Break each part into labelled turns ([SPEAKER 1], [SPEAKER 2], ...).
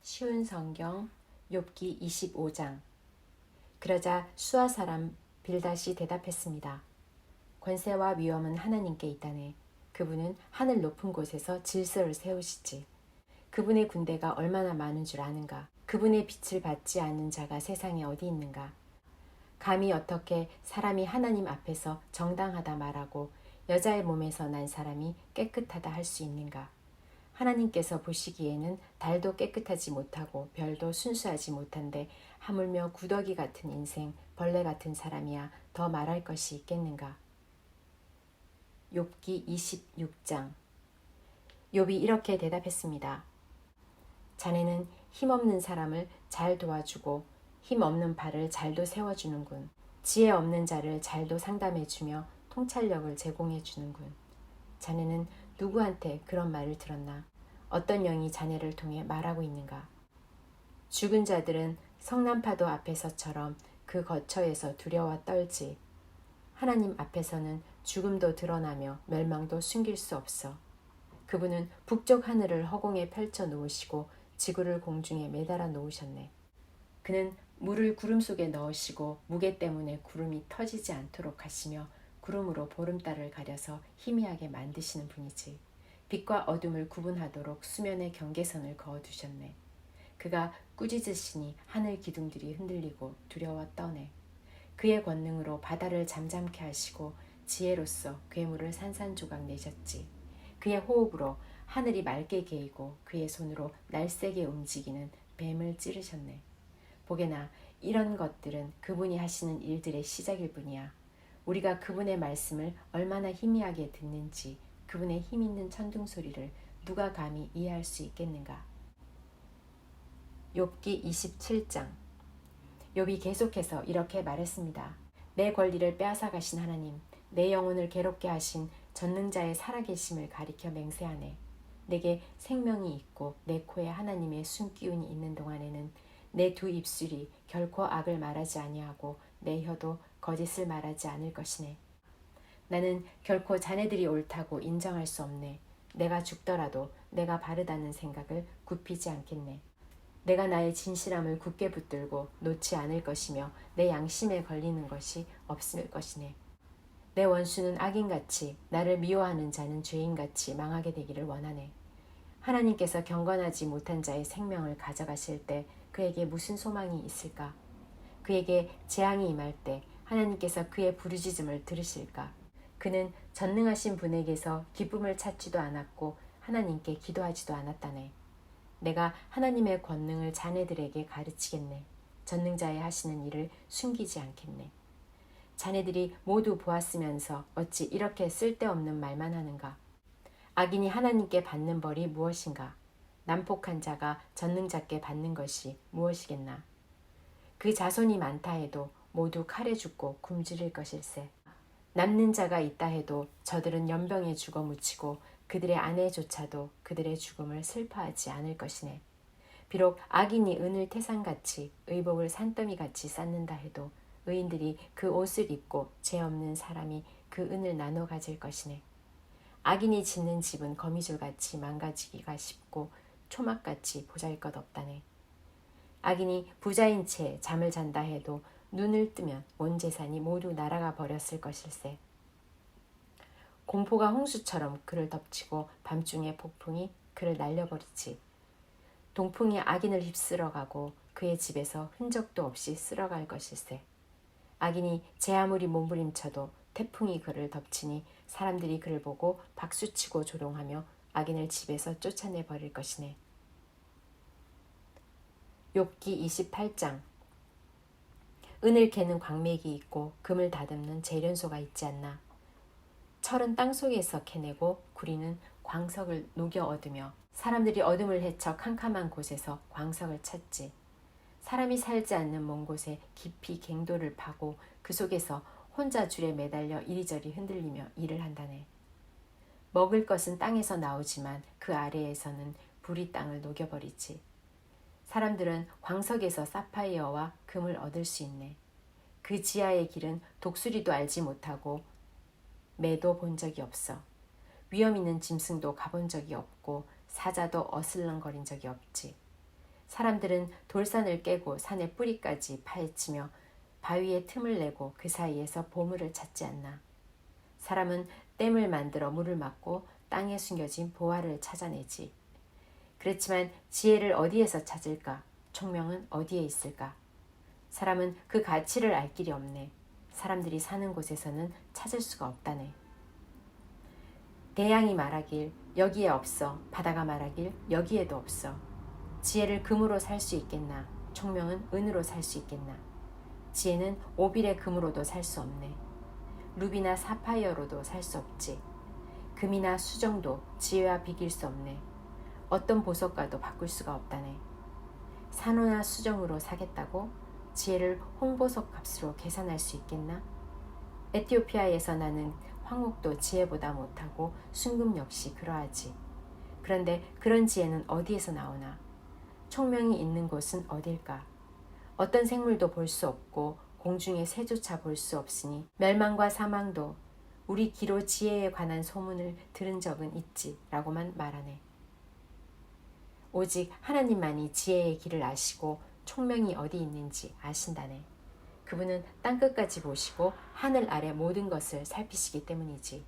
[SPEAKER 1] 쉬운 성경 욥기 25장. 그러자 수아 사람 빌닷이 대답했습니다. 권세와 위엄은 하나님께 있다네. 그분은 하늘 높은 곳에서 질서를 세우시지. 그분의 군대가 얼마나 많은 줄 아는가. 그분의 빛을 받지 않는 자가 세상에 어디 있는가. 감히 어떻게 사람이 하나님 앞에서 정당하다 말하고 여자의 몸에서 난 사람이 깨끗하다 할 수 있는가. 하나님께서 보시기에는 달도 깨끗하지 못하고 별도 순수하지 못한데 하물며 구더기 같은 인생, 벌레 같은 사람이야 더 말할 것이 있겠는가. 욥기 26장. 욥이 이렇게 대답했습니다. 자네는 힘없는 사람을 잘 도와주고 힘없는 발을 잘도 세워주는군. 지혜 없는 자를 잘도 상담해주며 통찰력을 제공해주는군. 자네는 누구한테 그런 말을 들었나? 어떤 영이 자네를 통해 말하고 있는가? 죽은 자들은 성난파도 앞에서처럼 그 거처에서 두려워 떨지. 하나님 앞에서는 죽음도 드러나며 멸망도 숨길 수 없어. 그분은 북쪽 하늘을 허공에 펼쳐 놓으시고 지구를 공중에 매달아 놓으셨네. 그는 물을 구름 속에 넣으시고 무게 때문에 구름이 터지지 않도록 하시며 구름으로 보름달을 가려서 희미하게 만드시는 분이지. 빛과 어둠을 구분하도록 수면에 경계선을 그어두셨네. 그가 꾸짖으시니 하늘 기둥들이 흔들리고 두려워 떠네. 그의 권능으로 바다를 잠잠케 하시고 지혜로서 괴물을 산산조각 내셨지. 그의 호흡으로 하늘이 맑게 개이고 그의 손으로 날쌔게 움직이는 뱀을 찌르셨네. 보게나 이런 것들은 그분이 하시는 일들의 시작일 뿐이야. 우리가 그분의 말씀을 얼마나 희미하게 듣는지 그분의 힘있는 천둥소리를 누가 감히 이해할 수 있겠는가. 욥기 27장. 욥이 계속해서 이렇게 말했습니다. 내 권리를 빼앗아 가신 하나님, 내 영혼을 괴롭게 하신 전능자의 살아계심을 가리켜 맹세하네. 내게 생명이 있고 내 코에 하나님의 숨기운이 있는 동안에는 내 두 입술이 결코 악을 말하지 아니하고 내 혀도 거짓을 말하지 않을 것이네. 나는 결코 자네들이 옳다고 인정할 수 없네. 내가 죽더라도 내가 바르다는 생각을 굽히지 않겠네. 내가 나의 진실함을 굳게 붙들고 놓지 않을 것이며 내 양심에 걸리는 것이 없을 것이네. 내 원수는 악인같이 나를 미워하는 자는 죄인같이 망하게 되기를 원하네. 하나님께서 경건하지 못한 자의 생명을 가져가실 때 그에게 무슨 소망이 있을까? 그에게 재앙이 임할 때 하나님께서 그의 부르짖음을 들으실까? 그는 전능하신 분에게서 기쁨을 찾지도 않았고 하나님께 기도하지도 않았다네. 내가 하나님의 권능을 자네들에게 가르치겠네. 전능자의 하시는 일을 숨기지 않겠네. 자네들이 모두 보았으면서 어찌 이렇게 쓸데없는 말만 하는가? 악인이 하나님께 받는 벌이 무엇인가? 난폭한 자가 전능자께 받는 것이 무엇이겠나? 그 자손이 많다 해도 모두 칼에 죽고 굶주릴 것일세. 남는 자가 있다 해도 저들은 연병에 죽어 묻히고 그들의 아내조차도 그들의 죽음을 슬퍼하지 않을 것이네. 비록 악인이 은을 태산같이 의복을 산더미같이 쌓는다 해도 의인들이 그 옷을 입고 죄 없는 사람이 그 은을 나눠 가질 것이네. 악인이 짓는 집은 거미줄같이 망가지기가 쉽고 초막같이 보잘것없다네. 악인이 부자인 채 잠을 잔다 해도 눈을 뜨면 온 재산이 모두 날아가 버렸을 것일세. 공포가 홍수처럼 그를 덮치고 밤중에 폭풍이 그를 날려버리지. 동풍이 악인을 휩쓸어 가고 그의 집에서 흔적도 없이 쓸어갈 것일세. 악인이 제 아무리 몸부림쳐도 태풍이 그를 덮치니 사람들이 그를 보고 박수치고 조롱하며 악인을 집에서 쫓아내 버릴 것이네. 욥기 28장. 은을 캐는 광맥이 있고 금을 다듬는 재련소가 있지 않나. 철은 땅속에서 캐내고 구리는 광석을 녹여 얻으며 사람들이 어둠을 헤쳐 캄캄한 곳에서 광석을 찾지. 사람이 살지 않는 먼 곳에 깊이 갱도를 파고 그 속에서 혼자 줄에 매달려 이리저리 흔들리며 일을 한다네. 먹을 것은 땅에서 나오지만 그 아래에서는 불이 땅을 녹여버리지. 사람들은 광석에서 사파이어와 금을 얻을 수 있네. 그 지하의 길은 독수리도 알지 못하고 매도 본 적이 없어. 위험 있는 짐승도 가본 적이 없고 사자도 어슬렁거린 적이 없지. 사람들은 돌산을 깨고 산의 뿌리까지 파헤치며 바위에 틈을 내고 그 사이에서 보물을 찾지 않나. 사람은 댐을 만들어 물을 막고 땅에 숨겨진 보화를 찾아내지. 그렇지만 지혜를 어디에서 찾을까? 총명은 어디에 있을까? 사람은 그 가치를 알 길이 없네. 사람들이 사는 곳에서는 찾을 수가 없다네. 대양이 말하길 여기에 없어. 바다가 말하길 여기에도 없어. 지혜를 금으로 살 수 있겠나? 총명은 은으로 살 수 있겠나? 지혜는 오빌의 금으로도 살 수 없네. 루비나 사파이어로도 살 수 없지. 금이나 수정도 지혜와 비길 수 없네. 어떤 보석과도 바꿀 수가 없다네. 산호나 수정으로 사겠다고 지혜를 홍보석 값으로 계산할 수 있겠나? 에티오피아에서 나는 황옥도 지혜보다 못하고 순금 역시 그러하지. 그런데 그런 지혜는 어디에서 나오나? 총명이 있는 곳은 어딜까? 어떤 생물도 볼 수 없고 공중의 새조차 볼 수 없으니 멸망과 사망도 우리 귀로 지혜에 관한 소문을 들은 적은 있지 라고만 말하네. 오직 하나님만이 지혜의 길을 아시고 총명이 어디 있는지 아신다네. 그분은 땅끝까지 보시고 하늘 아래 모든 것을 살피시기 때문이지.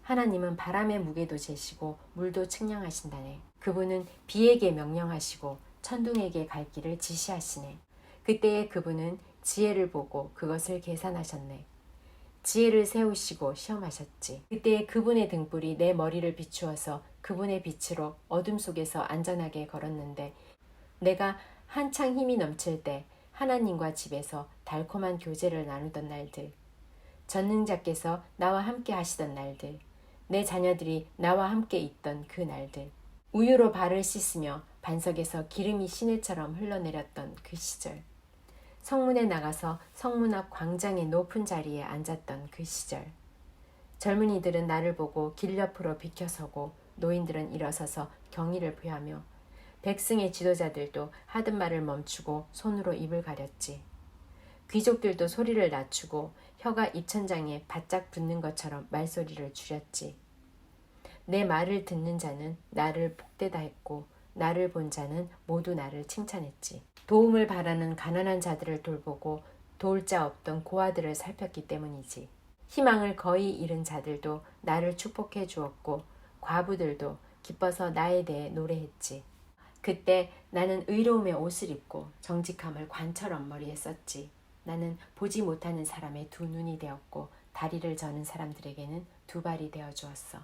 [SPEAKER 1] 하나님은 바람의 무게도 재시고 물도 측량하신다네. 그분은 비에게 명령하시고 천둥에게 갈 길을 지시하시네. 그때에 그분은 지혜를 보고 그것을 계산하셨네. 지혜를 세우시고 시험하셨지. 그때에 그분의 등불이 내 머리를 비추어서 그분의 빛으로 어둠 속에서 안전하게 걸었는데, 내가 한창 힘이 넘칠 때 하나님과 집에서 달콤한 교제를 나누던 날들, 전능자께서 나와 함께 하시던 날들, 내 자녀들이 나와 함께 있던 그 날들, 우유로 발을 씻으며 반석에서 기름이 시내처럼 흘러내렸던 그 시절, 성문에 나가서 성문 앞 광장의 높은 자리에 앉았던 그 시절, 젊은이들은 나를 보고 길 옆으로 비켜서고 노인들은 일어서서 경의를 표하며 백성의 지도자들도 하던 말을 멈추고 손으로 입을 가렸지. 귀족들도 소리를 낮추고 혀가 입천장에 바짝 붙는 것처럼 말소리를 줄였지. 내 말을 듣는 자는 나를 복되다 했고 나를 본 자는 모두 나를 칭찬했지. 도움을 바라는 가난한 자들을 돌보고 도울 자 없던 고아들을 살폈기 때문이지. 희망을 거의 잃은 자들도 나를 축복해 주었고 과부들도 기뻐서 나에 대해 노래했지. 그때 나는 의로움의 옷을 입고 정직함을 관처럼 머리에 썼지. 나는 보지 못하는 사람의 두 눈이 되었고 다리를 저는 사람들에게는 두 발이 되어 주었어.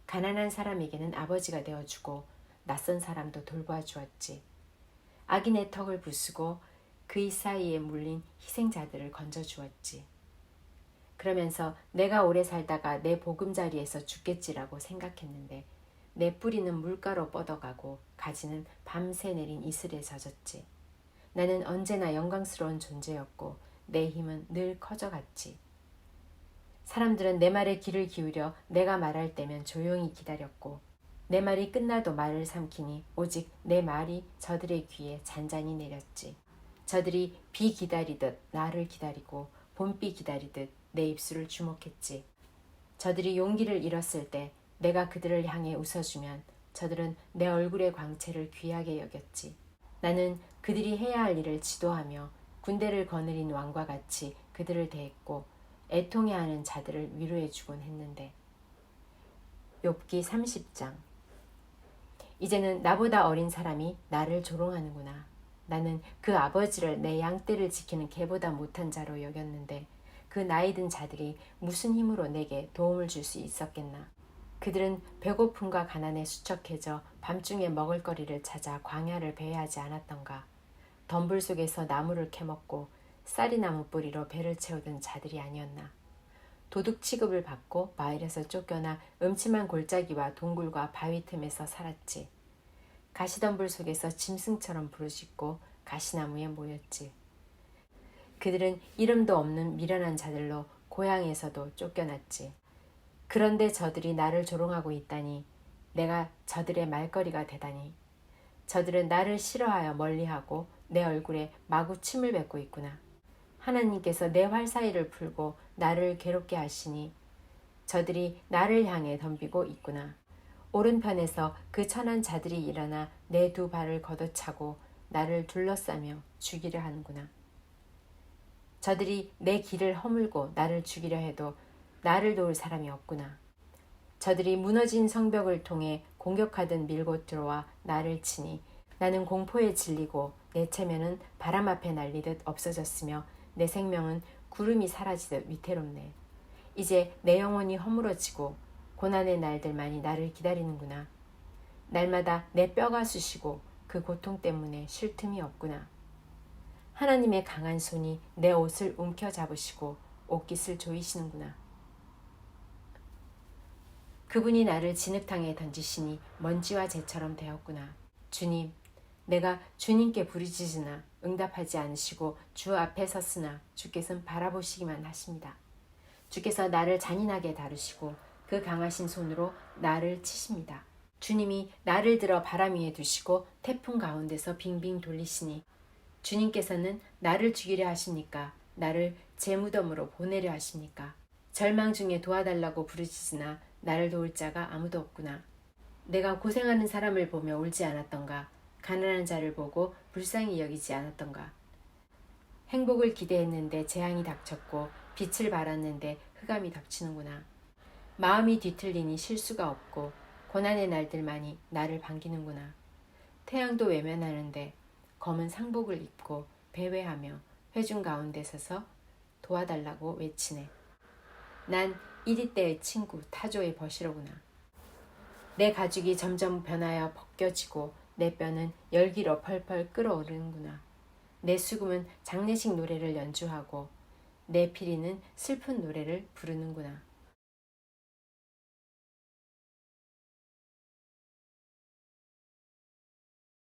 [SPEAKER 1] 가난한 사람에게는 아버지가 되어주고 낯선 사람도 돌보아 주었지. 악인의 턱을 부수고 그의 사이에 물린 희생자들을 건져 주었지. 그러면서 내가 오래 살다가 내 보금자리에서 죽겠지라고 생각했는데 내 뿌리는 물가로 뻗어가고 가지는 밤새 내린 이슬에 젖었지. 나는 언제나 영광스러운 존재였고 내 힘은 늘 커져갔지. 사람들은 내 말에 귀를 기울여 내가 말할 때면 조용히 기다렸고 내 말이 끝나도 말을 삼키니 오직 내 말이 저들의 귀에 잔잔히 내렸지. 저들이 비 기다리듯 나를 기다리고 봄비 기다리듯 내 입술을 주목했지. 저들이 용기를 잃었을 때 내가 그들을 향해 웃어주면 저들은 내 얼굴의 광채를 귀하게 여겼지. 나는 그들이 해야 할 일을 지도하며 군대를 거느린 왕과 같이 그들을 대했고 애통해하는 자들을 위로해주곤 했는데. 욥기 30장. 이제는 나보다 어린 사람이 나를 조롱하는구나. 나는 그 아버지를 내 양떼를 지키는 개보다 못한 자로 여겼는데 그 나이 든 자들이 무슨 힘으로 내게 도움을 줄 수 있었겠나. 그들은 배고픔과 가난에 수척해져 밤중에 먹을거리를 찾아 광야를 배회하지 않았던가. 덤불 속에서 나무를 캐먹고 쌀이나무 뿌리로 배를 채우던 자들이 아니었나. 도둑 취급을 받고 마을에서 쫓겨나 음침한 골짜기와 동굴과 바위 틈에서 살았지. 가시덤불 속에서 짐승처럼 부르짖고 가시나무에 모였지. 그들은 이름도 없는 미련한 자들로 고향에서도 쫓겨났지. 그런데 저들이 나를 조롱하고 있다니, 내가 저들의 말거리가 되다니. 저들은 나를 싫어하여 멀리하고 내 얼굴에 마구 침을 뱉고 있구나. 하나님께서 내 활사이를 풀고 나를 괴롭게 하시니 저들이 나를 향해 덤비고 있구나. 오른편에서 그 천한 자들이 일어나 내 두 발을 걷어차고 나를 둘러싸며 죽이려 하는구나. 저들이 내 길을 허물고 나를 죽이려 해도 나를 도울 사람이 없구나. 저들이 무너진 성벽을 통해 공격하듯 밀고 들어와 나를 치니 나는 공포에 질리고 내 체면은 바람 앞에 날리듯 없어졌으며 내 생명은 구름이 사라지듯 위태롭네. 이제 내 영혼이 허물어지고 고난의 날들만이 나를 기다리는구나. 날마다 내 뼈가 쑤시고 그 고통 때문에 쉴 틈이 없구나. 하나님의 강한 손이 내 옷을 움켜잡으시고 옷깃을 조이시는구나. 그분이 나를 진흙탕에 던지시니 먼지와 재처럼 되었구나. 주님, 내가 주님께 부르짖으나 응답하지 않으시고 주 앞에 섰으나 주께서는 바라보시기만 하십니다. 주께서 나를 잔인하게 다루시고 그 강하신 손으로 나를 치십니다. 주님이 나를 들어 바람 위에 두시고 태풍 가운데서 빙빙 돌리시니 주님께서는 나를 죽이려 하십니까? 나를 제 무덤으로 보내려 하십니까? 절망 중에 도와달라고 부르짖으나 나를 도울 자가 아무도 없구나. 내가 고생하는 사람을 보며 울지 않았던가? 가난한 자를 보고 불쌍히 여기지 않았던가? 행복을 기대했는데 재앙이 닥쳤고 빛을 발았는데 흑암이 닥치는구나. 마음이 뒤틀리니 쉴 수가 없고 고난의 날들만이 나를 반기는구나. 태양도 외면하는데 검은 상복을 입고 배회하며 회중 가운데 서서 도와달라고 외치네. 난 이리 때의 친구 타조의 벗이로구나. 내 가죽이 점점 변하여 벗겨지고 내 뼈는 열기로 펄펄 끓어오르는구나. 내 수금은 장례식 노래를 연주하고 내 피리는 슬픈 노래를 부르는구나.